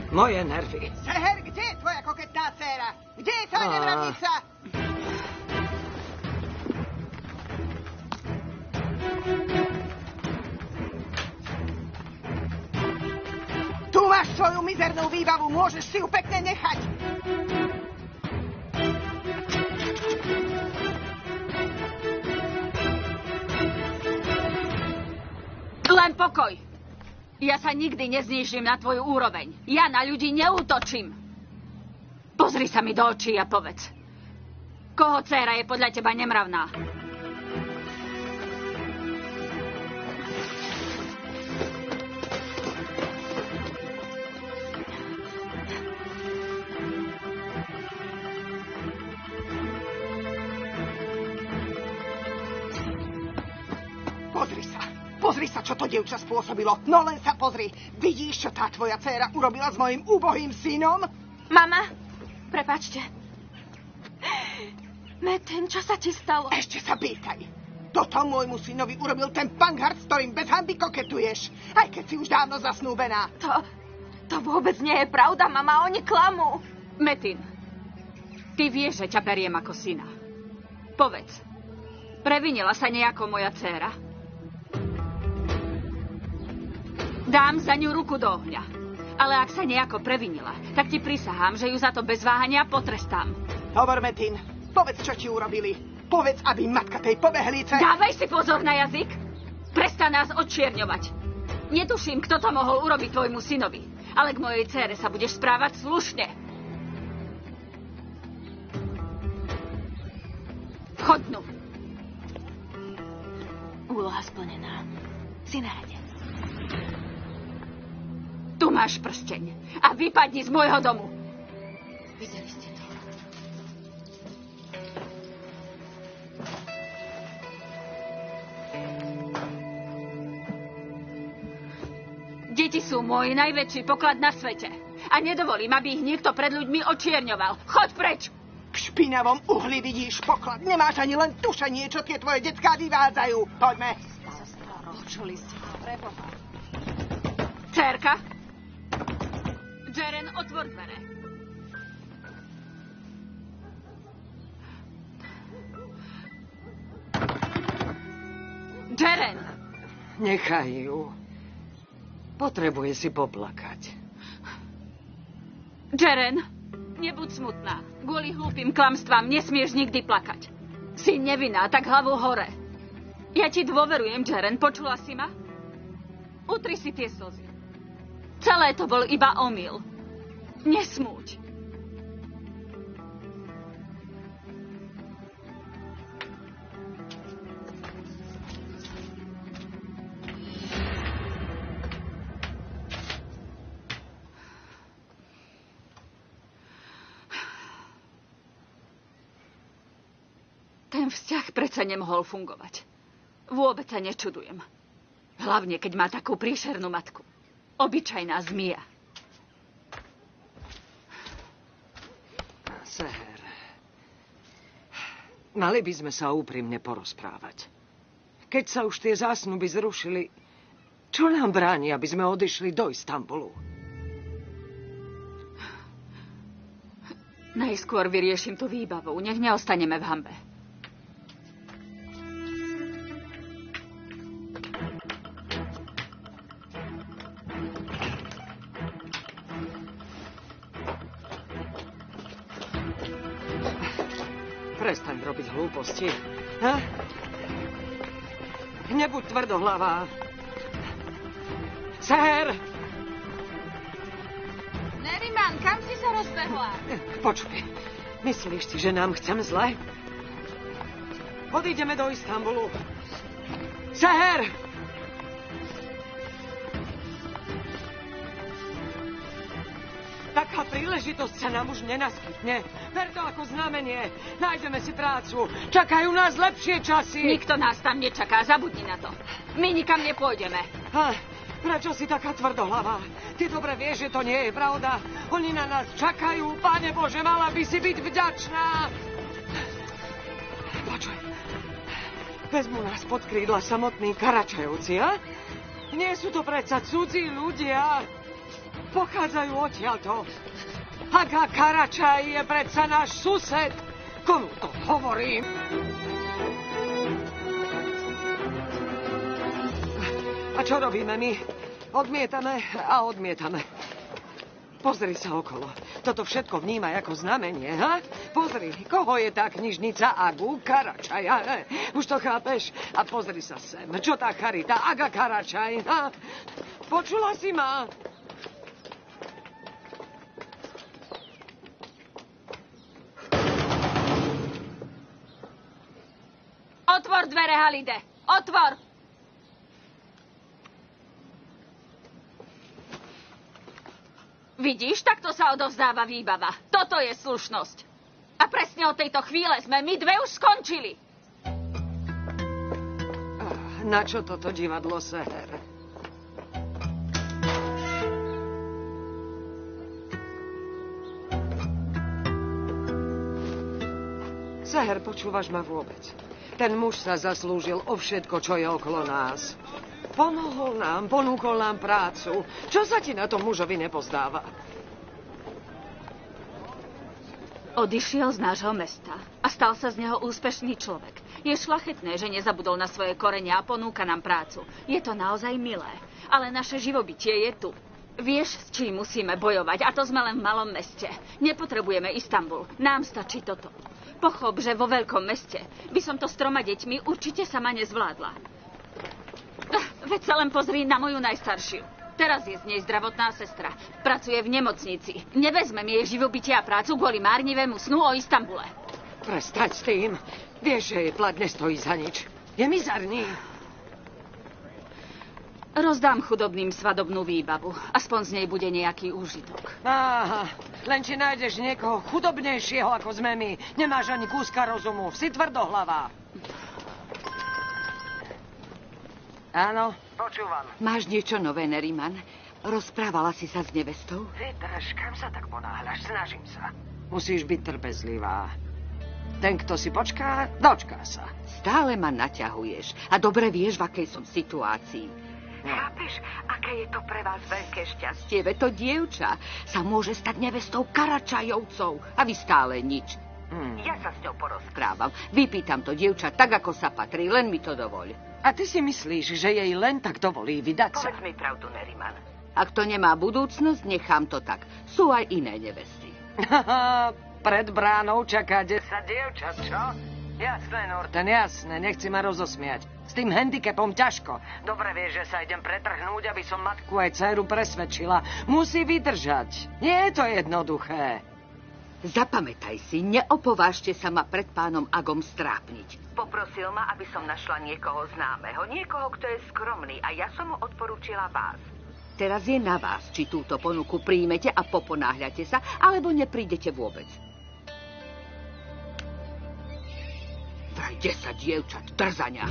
Moje nervy. Seher, kde je tvoja koketná dcéra? Kde je tvoja nevratnica? Tu máš svoju mizernú výbavu, môžeš si ju pekne nechať. Len pokoj. Ja sa nikdy neznížim na tvoju úroveň. Ja na ľudí neútočím. Pozri sa mi do očí a povedz. Koho dcéra je podľa teba nemravná? Pozri sa, čo to dievča spôsobilo. No len sa pozri. Vidíš, čo tá tvoja dcéra urobila s mojim úbohým synom? Mama, prepáčte. Metin, čo sa ti stalo? Ešte sa pýtaj. Toto môjmu synovi urobil ten panghard, s ktorým bez hanby koketuješ. Aj keď si už dávno zasnúbená. To vôbec nie je pravda, mama. Oni klamú. Metin, ty vieš, že ťa beriem ako syna. Povedz, previnila sa nejako moja dcéra? Dám za ňu ruku do ohňa. Ale ak sa nejako previnila, tak ti prisahám, že ju za to bez váhania potrestám. Hovor, Metin. Povedz, čo ti urobili. Povedz, aby matka tej pobehlice... Dávaj si pozor na jazyk. Prestan nás odčierňovať. Netuším, kto to mohol urobiť tvojmu synovi. Ale k mojej dcére sa budeš správať slušne. Vchodnú. Úloha splnená. Si na rade. Tu máš prsteň. A vypadni z môjho domu. Videli ste to. Deti sú môj najväčší poklad na svete. A nedovolím, aby ich niekto pred ľuďmi očierňoval. Choď preč! V špinavom uhli vidíš poklad. Nemáš ani len tušenie, čo tie tvoje decká vyvádzajú. Poďme. Počuli ste to, preboha. Dcérka? Jaren, otvor dvere. Jaren! Nechaj ju. Potrebuje si poplakať. Jaren, nebuď smutná. Kvôli hlúpým klamstvám nesmieš nikdy plakať. Si nevinná, tak hlavu hore. Ja ti dôverujem, Jaren, počula si ma? Utri si tie slzy. Celé to bol iba omyl. Nesmúť. Ten vzťah predsa nemohol fungovať. Vôbec sa nečudujem. Hlavne, keď má takú príšernú matku. Obyčajná zmija. Seher, mali by sme sa úprimne porozprávať. Keď sa už tie zásnuby zrušili, čo nám bráni, aby sme odišli do Istanbulu? Najskôr vyriešim tú výbavu. Nech neostaneme v hanbe. Prestaň robiť hlúposti. Ha? Nebuď tvrdohlavá. Seher! Neriman, kam si sa rozbehla? Počuj, myslíš si, že nám chcem zle? Odídeme do Istanbulu. Seher! Taká príležitosť sa nám už nenaskytne. Ver to ako znamenie. Nájdeme si prácu. Čakajú nás lepšie časy. Nikto nás tam nečaká. Zabudni na to. My nikam nepôjdeme. Prečo si taká tvrdohlavá? Ty dobre vieš, že to nie je pravda. Oni na nás čakajú. Pane Bože, mala by si byť vďačná. Počuj. Vezmu nás pod krídla samotní Karačajovci, a? Nie sú to predsa cudzí ľudia. Pochádzajú odtiaľto. Aga Karačaj je predsa náš sused. Komu to hovorím? A čo robíme my? Odmietame a odmietame. Pozri sa okolo. Toto všetko vnímaj ako znamenie, ha? Pozri, koho je tá knižnica Agu Karačaja? Už to chápeš? A pozri sa sem. Čo tá charita Aga Karačaj, ha? Počula si ma? Otvor dvere, Halide! Otvor! Vidíš, takto sa odovzdáva výbava. Toto je slušnosť. A presne od tejto chvíle sme my dve už skončili. Na čo toto divadlo, Seher? Seher, počúvaš ma vôbec? Ten muž sa zaslúžil o všetko, čo je okolo nás. Pomohol nám, ponúkol nám prácu. Čo sa ti na tom mužovi nepozdáva? Odišiel z nášho mesta a stal sa z neho úspešný človek. Je šľachetné, že nezabudol na svoje korene a ponúka nám prácu. Je to naozaj milé, ale naše živobytie je tu. Vieš, s čím musíme bojovať, a to sme len v malom meste. Nepotrebujeme Istanbul, nám stačí toto. Pochop, že vo veľkom meste by som to s 3 deťmi určite sama nezvládla. Veď sa len pozri na moju najstaršiu. Teraz je z nej zdravotná sestra. Pracuje v nemocnici. Nevezmem jej živobytie a prácu kvôli márnivému snu o Istanbule. Prestať s tým. Vieš, že jej plat nestojí za nič. Je mizerný. Rozdám chudobným svadobnú výbavu. Aspoň z nej bude nejaký úžitok. Aha, len či nájdeš niekoho chudobnejšieho ako sme my. Nemáš ani kúska rozumu. Si tvrdohlavá. Áno, počúvam. Máš niečo nové, Neriman? Rozprávala si sa s nevestou? Vydrž, kam sa tak ponáhľaš? Snažím sa. Musíš byť trpezlivá. Ten, kto si počká, dočká sa. Stále ma naťahuješ a dobre vieš, v akej som situácii. No. Chápeš, aké je to pre vás veľké šťastie? Veď to dievča sa môže stať nevestou Karačajovcov a vy stále nič. Ja sa s ňou porozprávam. Vypýtam to dievča tak, ako sa patrí, len mi to dovoľ. A ty si myslíš, že jej len tak dovolí vydať sa? Povedz mi pravdu, Neriman. Ak to nemá budúcnosť, nechám to tak. Sú aj iné nevesty. Pred bránou čaká 10 dievčat, čo? Jasné, Norten, jasné, nechci ma rozosmiať. S tým handicapom ťažko. Dobre vieš, že sa idem pretrhnúť, aby som matku aj dceru presvedčila. Musí vydržať. Nie je to jednoduché. Zapamätaj si, neopovážte sa ma pred pánom Agom strápniť. Poprosil ma, aby som našla niekoho známeho, niekoho, kto je skromný, a ja som mu odporúčila vás. Teraz je na vás, či túto ponuku príjmete a poponáhľate sa, alebo neprídete vôbec. Vraj 10 dievčat, trzania.